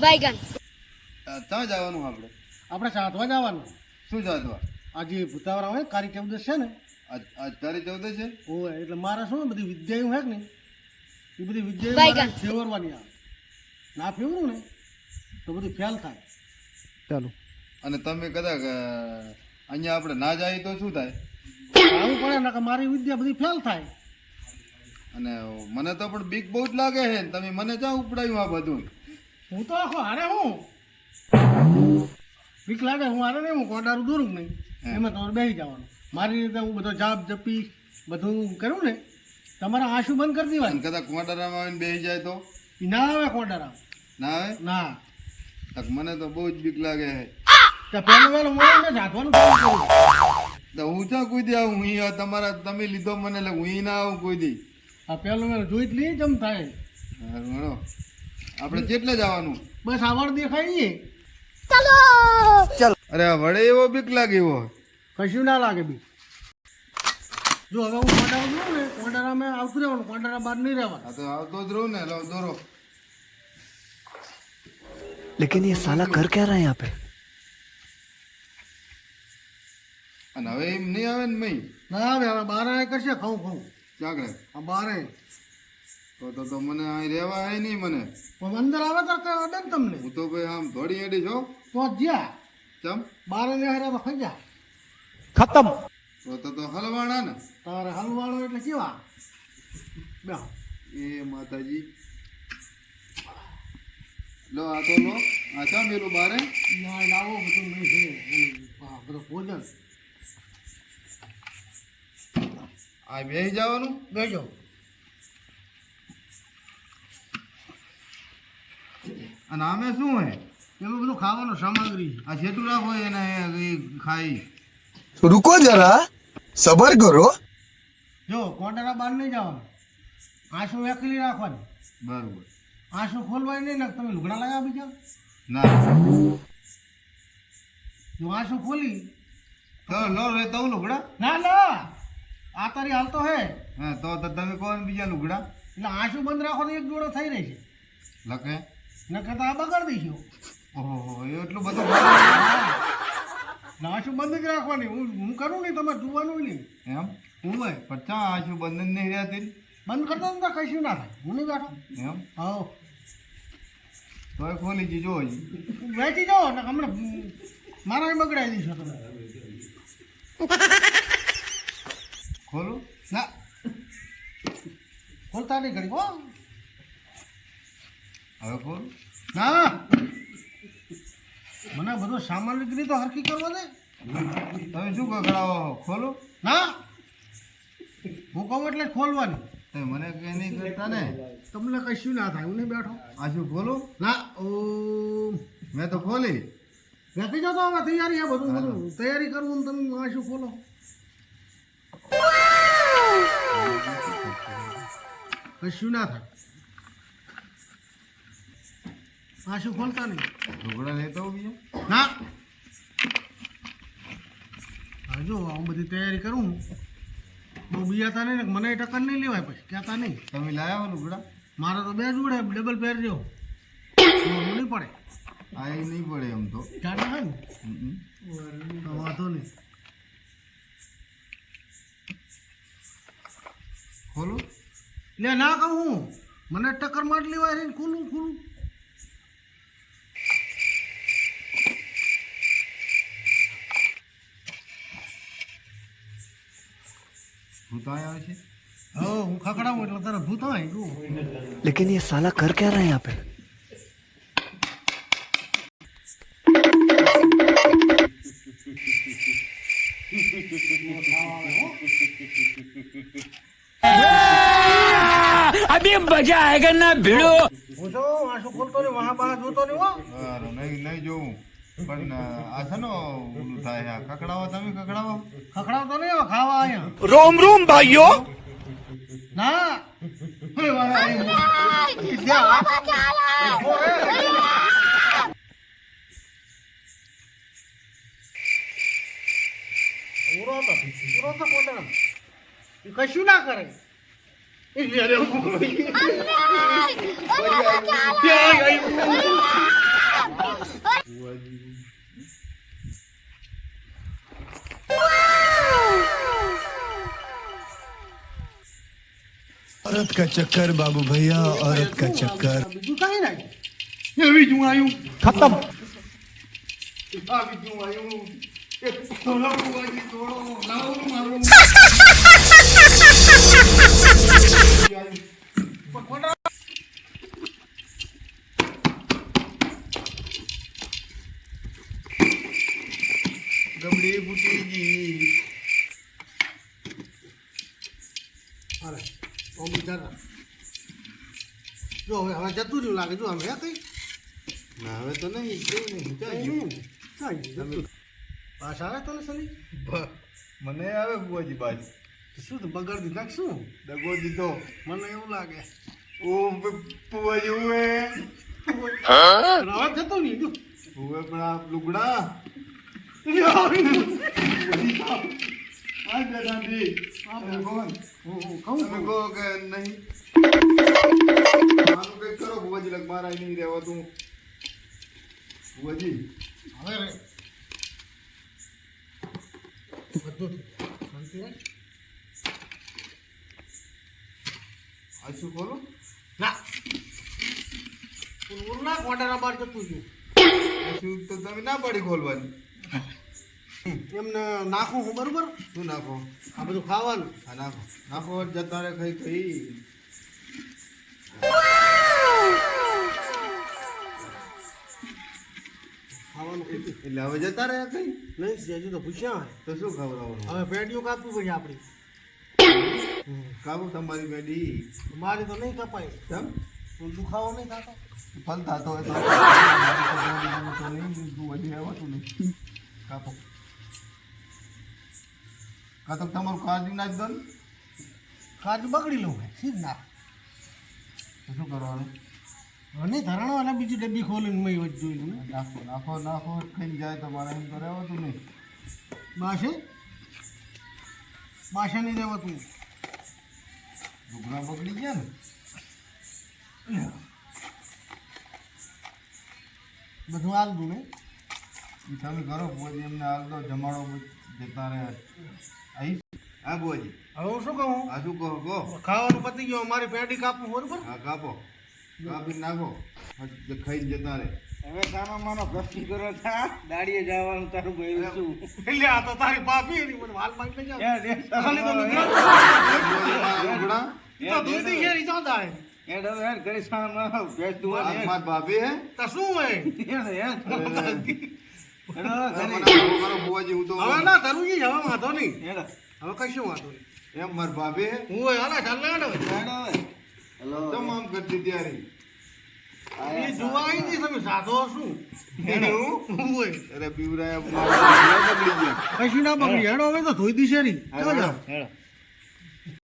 बैगन ત્યાં જવાનું આપણે? આપણે સાધવા જવાનું. શું જાતવા? આજે ભૂતાવરા હોય કારી ચૌદશ છે ને, આજ તારી 14 છે? ઓય એટલે મારે શું બધી વિદ્યાઓ હે કે નહીં, એ બધી વિદ્યાઓ Bye, મારે guys. ફેવરવાની આવે. ના ફેવરું ને તો બધું ફેલ થાય. ચાલો અને તમે કદાચ અહીંયા આપણે ના જાય તો શું થાય? આવું પડે ને કે મારી વિદ્યા બધી ફેલ થાય. અને મને તો પણ બીક બહુ જ લાગે છે ને તમે મને ક્યાં ઉપડાયું આ બધું? હું તો આખો હારે હું બીક લાગે, હું હારે નહીં, હું કોડારું દોરું નહીં, એમાં તમારે બેસી જવાનું. મારી રીતે હું બધો જાપ જપીશ, બધું કરું ને, તમારા આંસુ બંધ કરી દેવાય. અને કદાચ કોંડારામાં આવીને બેસી જાય તો? એ ના આવે કોડારા, ના આવે? ના. તક મને તો બહુ જ બીક લાગે છે. તો પહેલું વહેલું મળે ને જાતવાનું કામ કરું. તો હું ક્યાં કોઈ દી આવું? હું તમારા તમે લીધો મને એટલે હું ના આવું કોઈ દી. આ પહેલું વહેલું જોઈ જ લઈએ જમ થાય. હારું, હેડો. આપણે કેટલે જવાનું? બસ આવડ દેખાઈએ. અરે આ વડે એવો બીક લાગે એવો. કશું ના લાગે બી. જો હવે હું કોડારા જોઉં ને, કોડારામાં આવતું રહેવાનું, કોડારા બહાર નહીં રહેવાનું. આ તો આવતો જ રહું ને. લો દોરો. लेकिन ये साला कर क्या रहा है यहाँ पे? અને હવે એમ નહીં આવે ને મય? ના આવે, હવે બાર કરશે ખાઉં ખાઉં. ચાકડે આ બારે તો મને અહીં રહેવા આવે નહીં મને. પણ અંદર આવે તો કઈ અડે ને તમને. હું તો ભાઈ આમ થોડી એડી છો. તો જ્યાં ચમ બારે ને હારે તો ખાઈ જા. खत्म. તો હલવાણા ને. તારે હલવાળો એટલે કેવા બેહો. એ માતાજી. લો આ તો લો. આ ચા મેલું બારે. ના લાવો બધું નહીં છે. બધું ભોજન આ બેસી જવાનું. બેજો. અને આમે શું હોય? એમાં બધું ખાવાનું સામગ્રી છે. આ છેટું રાખો એને એ ખાઈ. रुको जरा सबर करो. જો કોડારા બહાર નહીં જવાનું, આંસુ એકલી રાખવાની. બરોબર. આંસુ ખોલવાય નહીં ને તમે લુગડા લગાવી બીજા. ના જો આંસુ ખોલી તો લો રે તો લુગડા. ના ના આ તારી હાલતો હે હા તો તમે કહો ને બીજા લુગડા. એટલે આંસુ બંધ રાખો તો એક જોડો થઈ રહી છે, લખે. નકર તો આ બગાડ દઈશું. ઓહો એટલું બધું. આંસુ બંધ જ રાખવાની. હું કરું નહીં, તમારે જોવાનું નહીં. એમ હું ભાઈ પણ ચા આશું બંધન નહીં રહેતી. બંધ કરતા ને તો કશું ના થાય. હું નહીં બેઠો. એમ હા તોય ખોલી જીજો હજી. વેચી જાઓ ને હમણાં મારા બગડાવી દઈશું તમે. ખોલું. ના ખોલતા નહીં ઘડી. હો હવે ખોલું. ના મને બધો સામાન દીકરી તો હરખી કરવા દે. તમે શું કકડાવો? ખોલો. ના હું કહું એટલે જ ખોલવાની. તમે મને કઈ નહીં કરતા ને. તમને કશું ના થાય. હું નહીં બેઠો. આ શું ખોલું? ના ઓ મેં તો ખોલી. બેસી જાઓ તો હવે તૈયારી છે બધું બધું તૈયારી કરવું ને તમે આ શું ખોલો. કશું ના થાય. આ શું ખોલતા નહીં. લુગડા લેતો આવું બીજા. ના હા જો હું બધી તૈયારી કરું બહુ બીજાતા નહીં ને મને ટક્કર નહીં લેવાય પછી કહેતા નહીં. તમે લાયા હો લુગડા? મારે તો બે જોડે ડબલ પહેરજો નહીં પડે. આ એ નહીં પડે એમ તો. ચાલે હોય ને હમ. તો વાંધો નહીં. ખોલું. એટલે ના કહું હું મને ટક્કર માર લેવાય છે ને ખુલ્લું ખુલ્લું. ભૂત આવ્યા છે. હો હું ખકડાવું એટલે તારે ભૂત હોય તું. लेकिन ये साला कर क्या रहा है यहाँ पे? अभी मजा आएगा ना भिड़ो. હું જો આંસુ ખોલતો નહીં, વહાં બહાર જોતો નહીં. હો હારું, નહીં જોવું. પણ આ છે ને ઓલું થાય. આ કકડાવો તમે કકડાવો. ખકડાવતો નહીં હવે ખાવા અહીંયા. रोम रोम भाइयों. ના હે વાહ વિદ્યા પૂરો તો કોણ કશું ના કરે. એટલે બાજુ औरत का चक्कर बाबू भैया औरत का चक्कर બીજું કાંઈ નહીં એવી જ હું આવ્યું खत्म આ બીજું આવ્યું એક થોડો બુવાજી થોડો લાવો મારો ગબડી ફૂટી ગઈ અરે ઓ બિચારા જો હવે જતું રહ્યું લાગે જો હવે કઈ ના હવે તો નહીં કેવું નહીં ચાલ ગયું. પાછા આવે તને સની મને આવે બુઆજી બાજુ શું તો બગાડી નાખ શું દગો દીધો મને એવું લાગે ઓ બુઆજી ઉવે હવે જતો નહીં જો ઉવે પણ આ લુગડા આ દાદાજી તમે કોણ તમે કહો કે નહીં આનું કંઈક કરો બુઆજી લગ મારા નહીં રહેવા તું બુઆજી હવે રે બધું શાંતિ રાખ આ શું ખોલો ના ઉરના કોટાના બાર જતું ગયું આ શું તો તમે ના પાડી ખોલવાની એમને નાખું હું બરોબર શું નાખો આ બધું ખાવાનું આ નાખો નાખો જતા રે ખાઈ ખાઈ ખાવાનું કીધું એટલે હવે જતા રહ્યા કઈ નહીં હજુ તો પૂછ્યા હોય તો શું ખવડાવવાનું હવે પેટીઓ કાપવી પડશે આપણી કાબુ તમારી મેડી મારી તો નહીં કપાય કેમ તો દુખાવો નહીં થતો ફલ થતો હોય તો નહીં તું હજી આવતું નહીં કાપો કા તો તમારું કાળજી નાખ દો ને કાજુ બગડી લઉં સીધ ના તો શું કરવાનું અને ધરણો અને બીજી ડબ્બી ખોલીને મેં વચ જોઈ લઉં નાખો નાખો નાખો ખાઈ જાય તો મારે એમ તો રહેવાતું નહીં બાશે બાશે નહીં રહેવાતું લુગડા બગડી ગયા ને બધું હાલ દઉં ને એ તમે કરો બુઆજી એમને હાલ દો જમાડો જતા રહે અહીં હા બુઆજી હવે હું શું કહું આ શું કહો કહો ખાવાનું પતી ગયું મારી પેટી કાપવું બરોબર હા કાપો કાપી નાખો ખાઈને જતા રહે હવે તારો માનો પ્રશ્ન કરો થા દાડીએ જવાનું તારું ગયું શું એટલે આ તો તારી પાપી એની મને હાલ માંગ લઈ જાવ ખાલી તો લુગડા લુગડા ઈ તો દૂધી ઘેરી ચાલતા હે એ ડર યાર કરી સામ ભેજ તું આ માર ભાભી હે તો શું હોય કરો બુઆજી હું તો હવે ના કરું ઈ હવે વાંધો નહીં હેલો હવે કશું વાંધો નહીં એમ માર ભાભી હે હું હોય હાલા ચાલ ને હેલો તમામ કરતી ત્યારે એ જોવા આવી હતી તમે સાધો શું હું હોય અરે બીવરાયા બગડી ગયા કશું ના બગડી હેડો હવે તો ધોઈ દી શેરી ચાલો જાઓ હેલો